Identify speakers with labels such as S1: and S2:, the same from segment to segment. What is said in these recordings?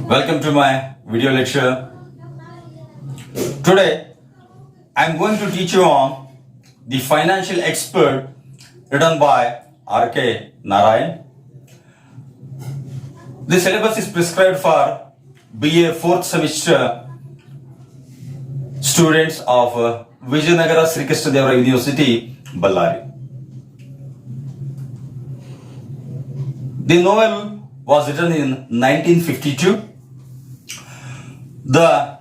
S1: Welcome to my video lecture. Today I am going to teach you on the financial expert written by R.K.Narayan. The syllabus is prescribed for BA 4th semester students of Vijayanagara Sri Krishna Deva University, Ballari. The novel was written in 1952. The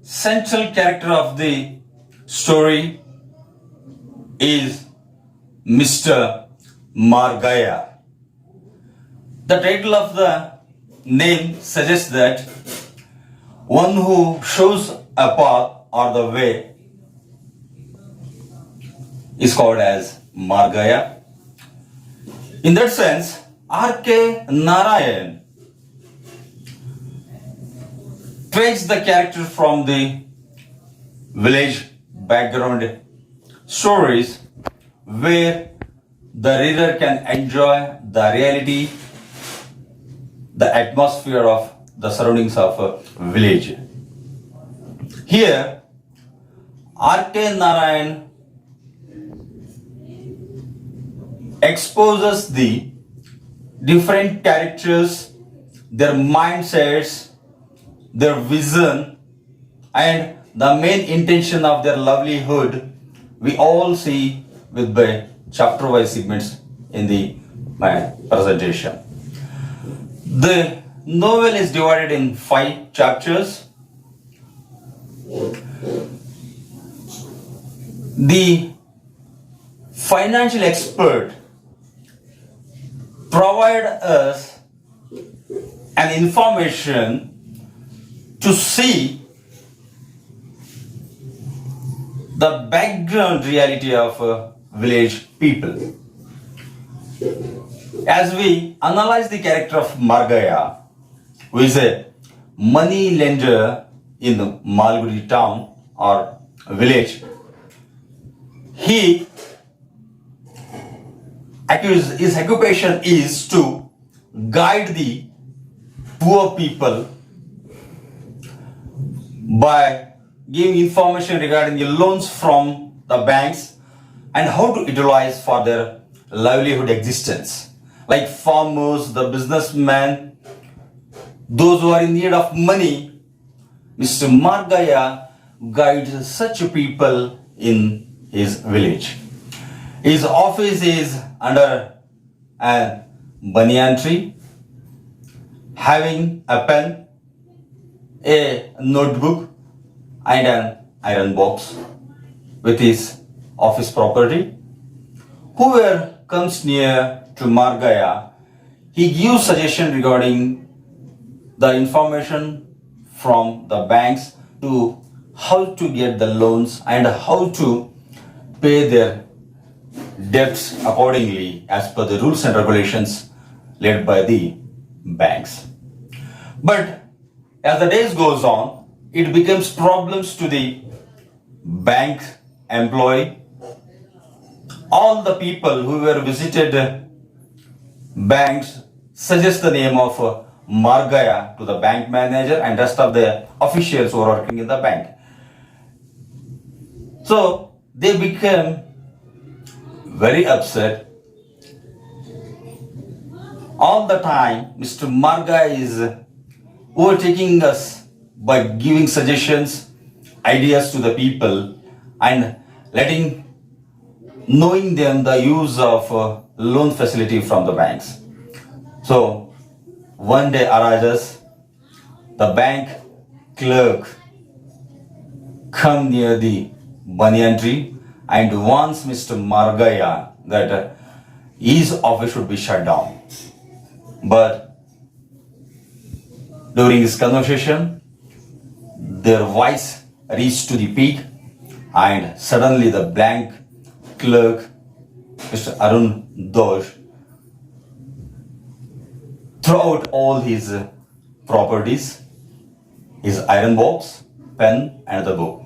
S1: central character of the story is Mr. Margaya. The title of the name suggests that one who shows a path or the way is called as Margaya. In that sense, R.K. Narayan takes the character from the village background stories where the reader can enjoy the reality, the atmosphere of the surroundings of a village. Here, R.K. Narayan exposes the different characters, their mindsets, their vision, and the main intention of their livelihood. We all see with the chapter-wise segments in my presentation. The novel is divided in 5 chapters. The financial expert provide us an information to see the background reality of village people. As we analyze the character of Margaya, who is a money lender in Malgudi town or village, his occupation is to guide the poor people by giving information regarding the loans from the banks and how to utilize for their livelihood existence. Like farmers, the businessmen, those who are in need of money, Mr. Margaya guides such people in his village. His office is under a banyan tree, having a pen, a notebook, and an iron box with his office property. Whoever comes near to Margaya, he gives suggestion regarding the information from the banks to how to get the loans and how to pay their debts accordingly as per the rules and regulations led by the banks. But as the days goes on, it becomes problems to the bank employee. All the people who were visited banks suggest the name of Margaya to the bank manager and rest of the officials who are working in the bank. So they became very upset. All the time, Mr. Margaya is overtaking us by giving suggestions, ideas to the people and knowing them the use of loan facility from the banks. So one day arises, the bank clerk come near the banyan tree and warns Mr. Margaya that his office should be shut down. But during this conversation, their voice reached to the peak and suddenly the bank clerk, Mr. Arun Dosh, threw out all his properties, his iron box, pen and the book.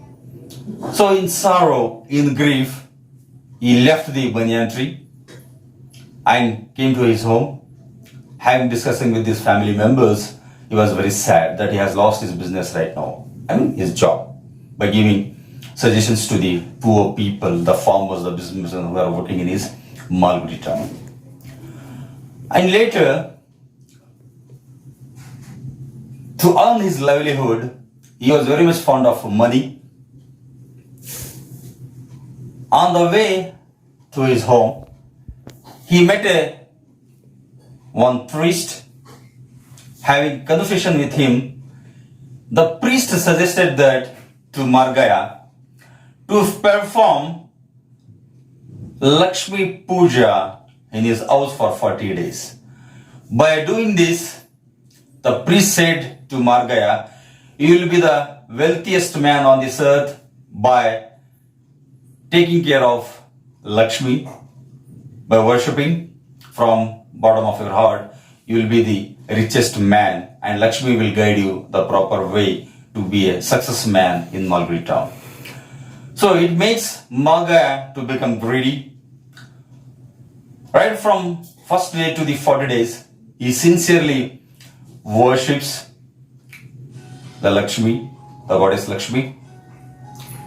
S1: So in sorrow, in grief, he left the banyan tree and came to his home. Having discussing with his family members, he was very sad that he has lost his business right now. I mean, his job, by giving suggestions to the poor people, the farmers, the businessmen who are working in his Malgudi town. And later, to earn his livelihood, he was very much fond of money. On the way to his home, he met one priest. Having conversation with him, the priest suggested that to Margaya to perform Lakshmi Puja in his house for 40 days. By doing this, the priest said to Margaya, you will be the wealthiest man on this earth by taking care of Lakshmi, by worshipping from bottom of your heart. You will be the richest man, and Lakshmi will guide you the proper way to be a success man in Malgudi town. So it makes Margaya to become greedy. Right from first day to the 40 days, he sincerely worships the Lakshmi, the goddess Lakshmi.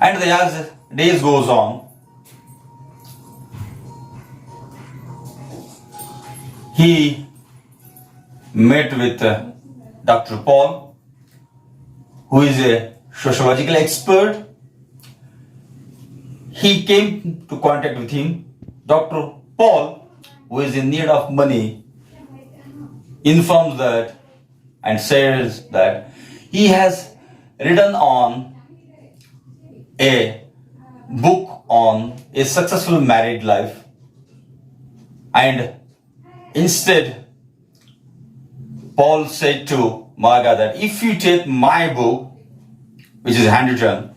S1: And as days goes on, he met with Dr. Paul, who is a sociological expert. He came to contact with him. Dr. Paul, who is in need of money, informs that and says that he has written on a book on a successful married life, and instead Paul said to Marga that if you take my book, which is handwritten,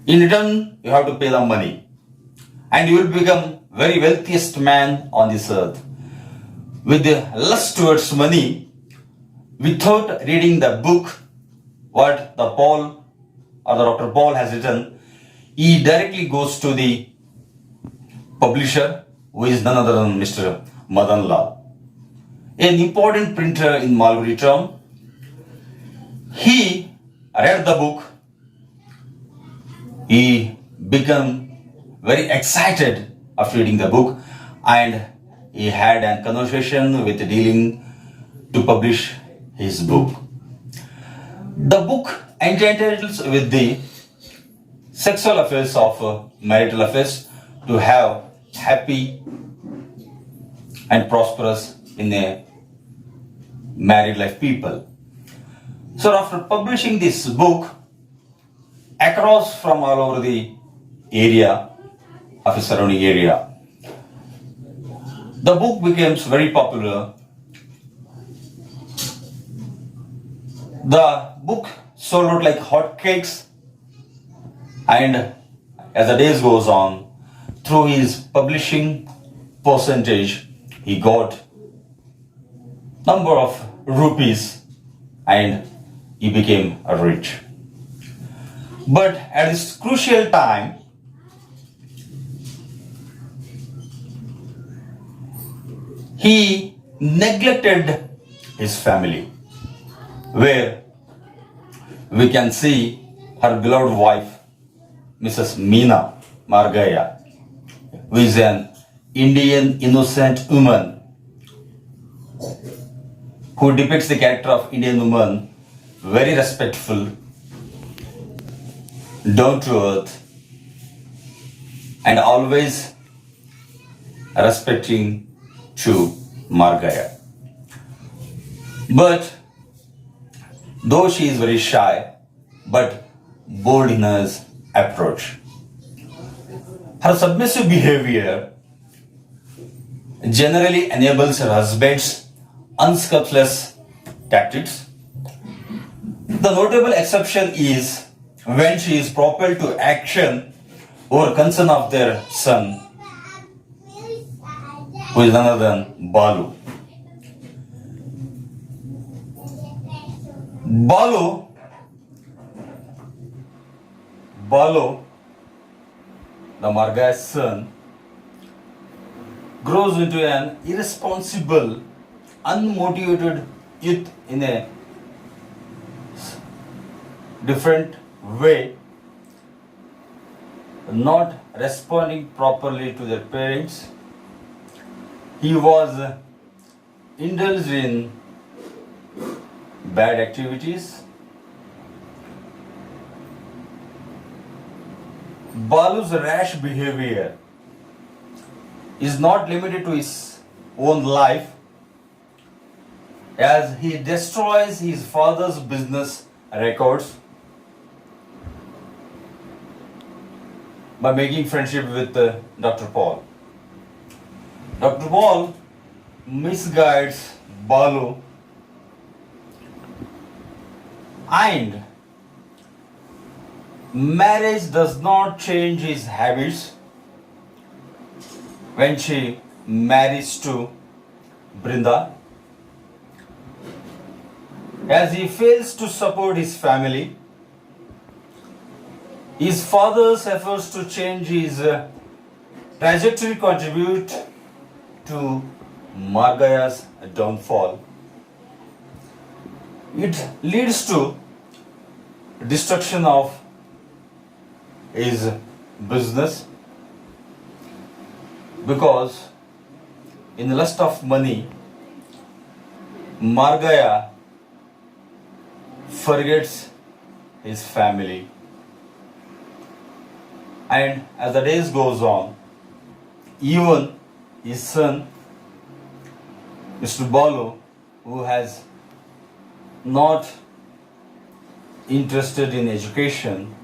S1: in return you have to pay the money and you will become very wealthiest man on this earth. With the lust towards money, without reading the book, what the Paul or the Dr. Paul has written, he directly goes to the publisher, who is none other than Mr. Madan Lal, an important printer in Malgudi town. He read the book. He became very excited after reading the book, and he had a conversation with dealing to publish his book. The book entitles with the sexual affairs of marital affairs to have happy and prosperous in a married life people. So after publishing this book across from all over the area of the surrounding area, the book becomes very popular. The book sold out like hotcakes, and as the days goes on, through his publishing percentage, he got number of rupees and he became rich. But at this crucial time, he neglected his family, where we can see her beloved wife, Mrs. Meena Margaya, who is an Indian innocent woman who depicts the character of Indian woman, very respectful, down to earth, and always respecting to Margaya. But though she is very shy, but bold in her approach, her submissive behavior generally enables her husband's unscrupulous tactics. The notable exception is when she is propelled to action over concern of their son, who is none other than Balu. Balu, the Margaya's son, grows into an irresponsible, unmotivated youth in a different way, not responding properly to their parents. He was indulged in bad activities. Balu's rash behavior is not limited to his own life, as he destroys his father's business records by making friendship with Dr. Paul. Dr. Paul misguides Balu and marriage does not change his habits when she marries to Brinda, as he fails to support his family. His father's efforts to change his trajectory contribute to Margaya's downfall. It leads to destruction of his business, because in the lust of money, Margaya forgets his family. And as the days goes on, even his son, Mr. Balu, who has not interested in education,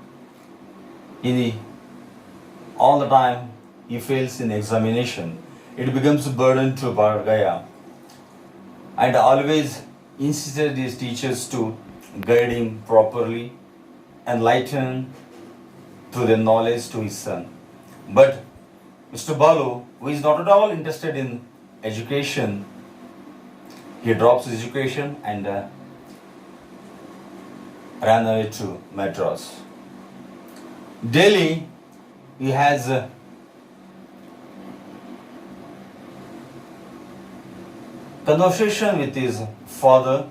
S1: all the time he fails in examination. It becomes a burden to Margaya, and always insisted his teachers to guide him properly, enlighten through their knowledge to his son. But Mr. Balu, who is not at all interested in education, he drops his education and ran away to Madras. Daily, he has conversation with his father,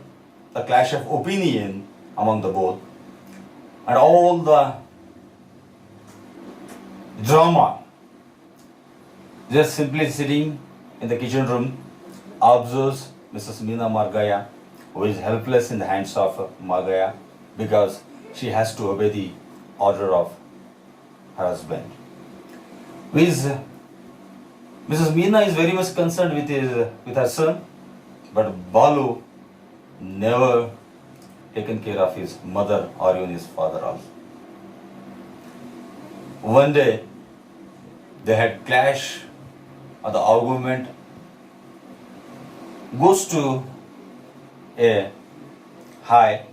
S1: the clash of opinion among the both, and all the drama. Just simply sitting in the kitchen room, observes Mrs. Meena Margaya, who is helpless in the hands of Margaya because she has to obey the order of her husband. Mrs. Meena is very much concerned with her son, but Balu never taken care of his mother or even his father also. One day, they had clash, or the argument goes to a high,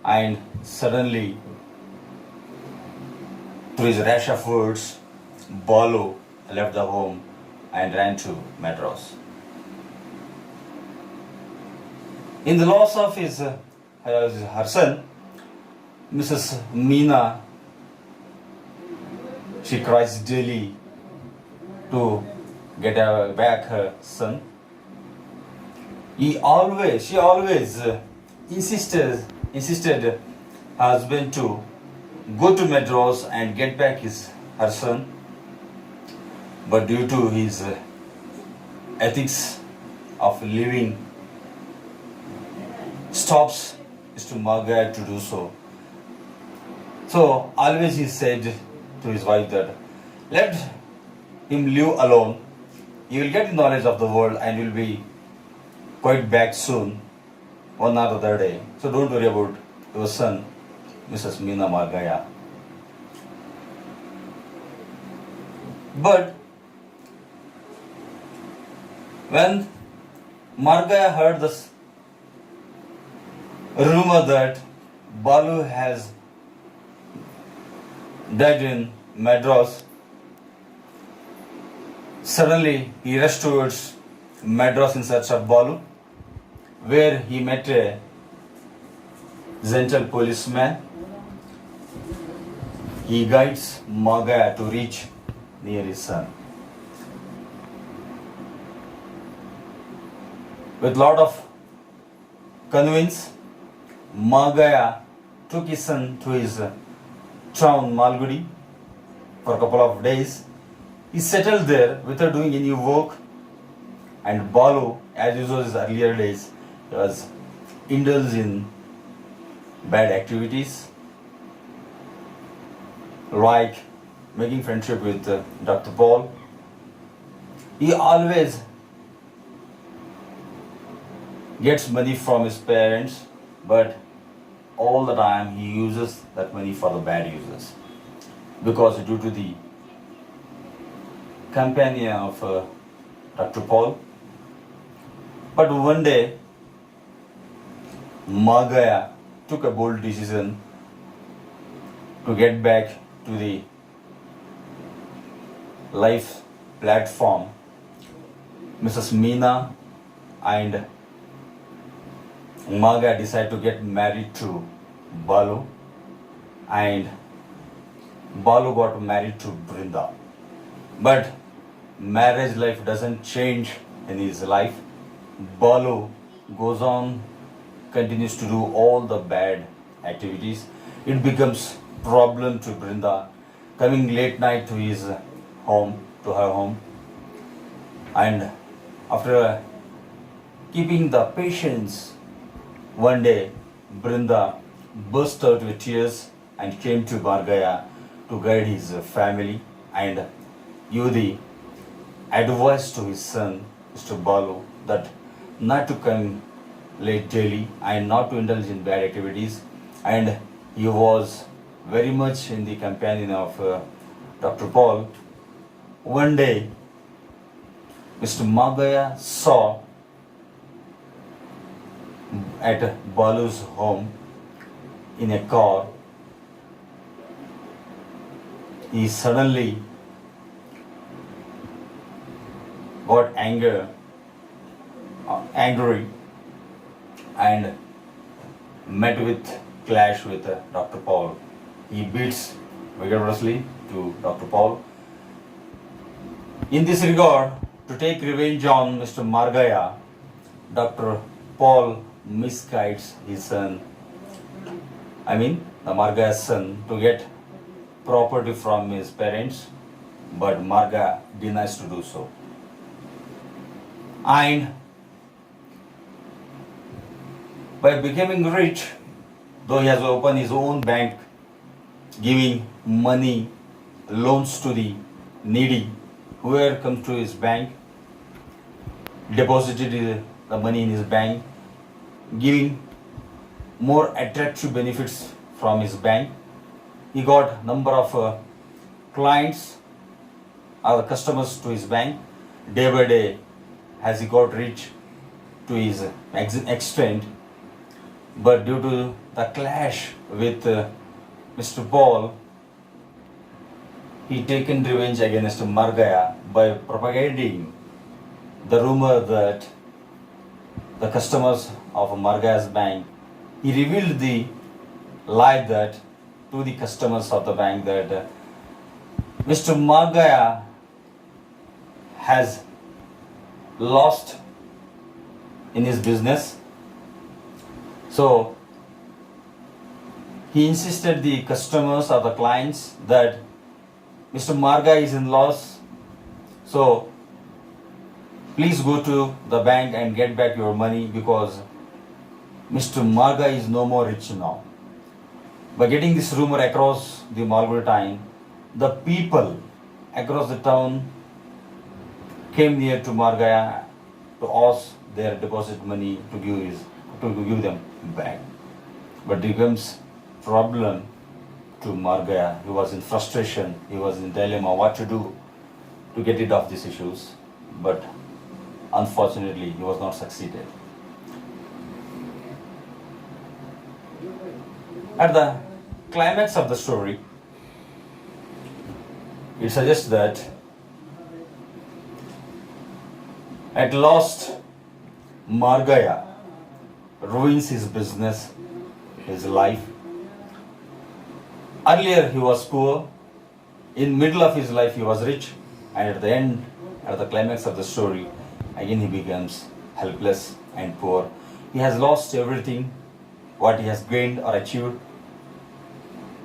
S1: and suddenly, through his rash of words, Balu left the home and ran to Madras. In the loss of her son, Mrs. Meena, she cries daily to get back her son. She always insisted her husband to go to Madras and get back her son, but due to his ethics of living, stops Mr. Margaya to do so. So always he said to his wife that let him live alone. He will get knowledge of the world and will be quite back soon, one or other day. So don't worry about your son, Mrs. Meena Margaya. But when Margaya heard this rumor that Balu has died in Madras, suddenly he rushed towards Madras in search of Balu, where he met a gentle policeman. He guides Margaya to reach near his son. With lot of convince, Magaya took his son to his town Malgudi for a couple of days. He settled there without doing any work, and Balu, as usual his earlier days, was indulged in bad activities like making friendship with Dr. Paul. He always gets money from his parents, but all the time he uses that money for the bad uses, because due to the companion of Dr. Paul. But one day, Magaya took a bold decision to get back to the life platform. Mrs. Meena and Maga decided to get married to Balu, and Balu got married to Brinda. But marriage life doesn't change in his life. Balu goes on, continues to do all the bad activities. It becomes problem to Brinda, coming late night to his home, to her home, and after keeping the patience, one day Brinda burst out with tears and came to Margaya to guide his family and give the advice to his son, Mr. Balu, that not to come late daily and not to indulge in bad activities. And he was very much in the companion of Dr. Paul. One day, Mr. Magaya saw at Balu's home in a car, he suddenly got angry and met with clash with Dr. Paul. He beats vigorously to Dr. Paul. In this regard, to take revenge on Mr. Margaya, Dr. Paul misguides his son, the Margaya's son, to get property from his parents, but Marga denies to do so. And by becoming rich, though he has opened his own bank, giving money, loans to the needy, whoever comes to his bank, deposited the money in his bank, giving more attractive benefits from his bank. He got number of clients or customers to his bank. Day by day, as he got rich to his extent, but due to the clash with Mr. Paul, he taken revenge against Margaya by propagating the rumor that the customers of Margaya's bank, he revealed the lie that to the customers of the bank that Mr. Margaya has lost in his business. So he insisted the customers or the clients that Mr. Margaya is in loss, so please go to the bank and get back your money because Mr. Margaya is no more rich now. By getting this rumor across the Malgudi town, the people across the town came near to Margaya to ask their deposit money to give them back. But it becomes problem to Margaya. He was in frustration, he was in dilemma what to do to get rid of these issues. But unfortunately, he was not succeeded. At the climax of the story, it suggests that at last Margaya ruins his business, his life. Earlier he was poor, in middle of his life he was rich, and at the end, at the climax of the story, again he becomes helpless and poor he has lost everything what he has gained or achieved.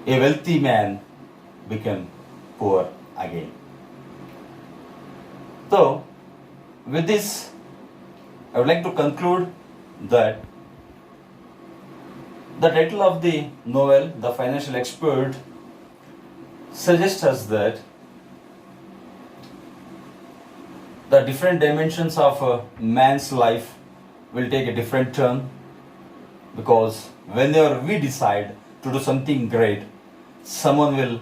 S1: A wealthy man became poor again. So, with this, I would like to conclude that the title of the novel, The Financial Expert, suggests us that the different dimensions of a man's life will take a different turn, because whenever we decide to do something great, someone will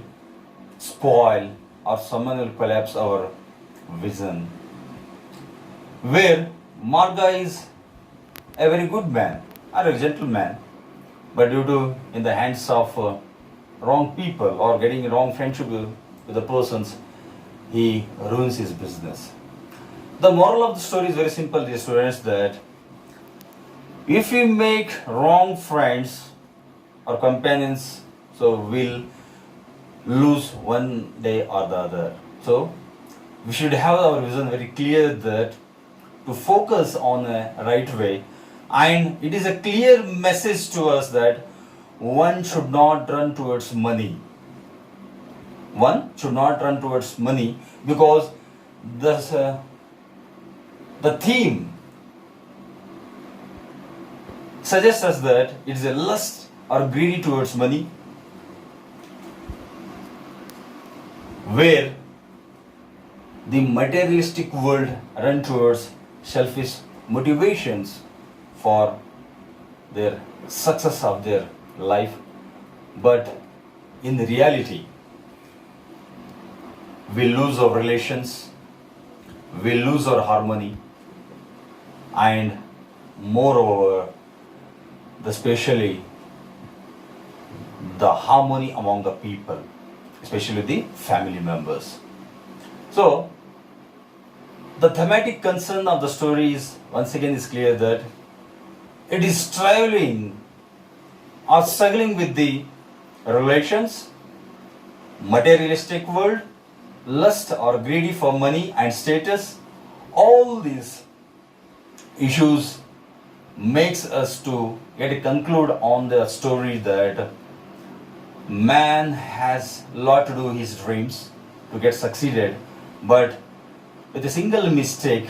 S1: spoil or someone will collapse our vision. Where Marga is a very good man or a gentleman, but due to in the hands of wrong people or getting wrong friendship with the persons, he ruins his business. The moral of the story is very simple, dear students, that if we make wrong friends or companions, so we'll lose one day or the other. So we should have our vision very clear, that to focus on a right way, and it is a clear message to us that one should not run towards money. One should not run towards money, because the theme suggests us that it is a lust or greedy towards money, where the materialistic world run towards selfish motivations for their success of their life. But in reality, we lose our relations, we lose our harmony, and moreover, especially the harmony among the people, especially the family members. So, the thematic concern of the story is once again is clear, that it is struggling or struggling with the relations, materialistic world, lust or greedy for money and status. All these issues makes us to get a conclude on the story that man has a lot to do his dreams to get succeeded, but with a single mistake,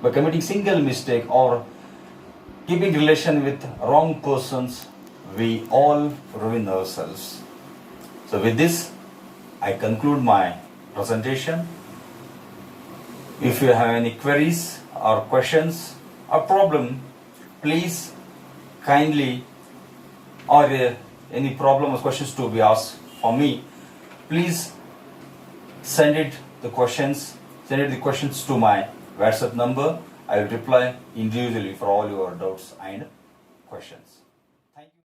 S1: by committing single mistake or keeping relation with wrong persons, we all ruin ourselves. So with this, I conclude my presentation. If you have any queries or questions or problem, please kindly, or any problem or questions to be asked for me, please send the questions to my WhatsApp number. I will reply individually for all your doubts and questions.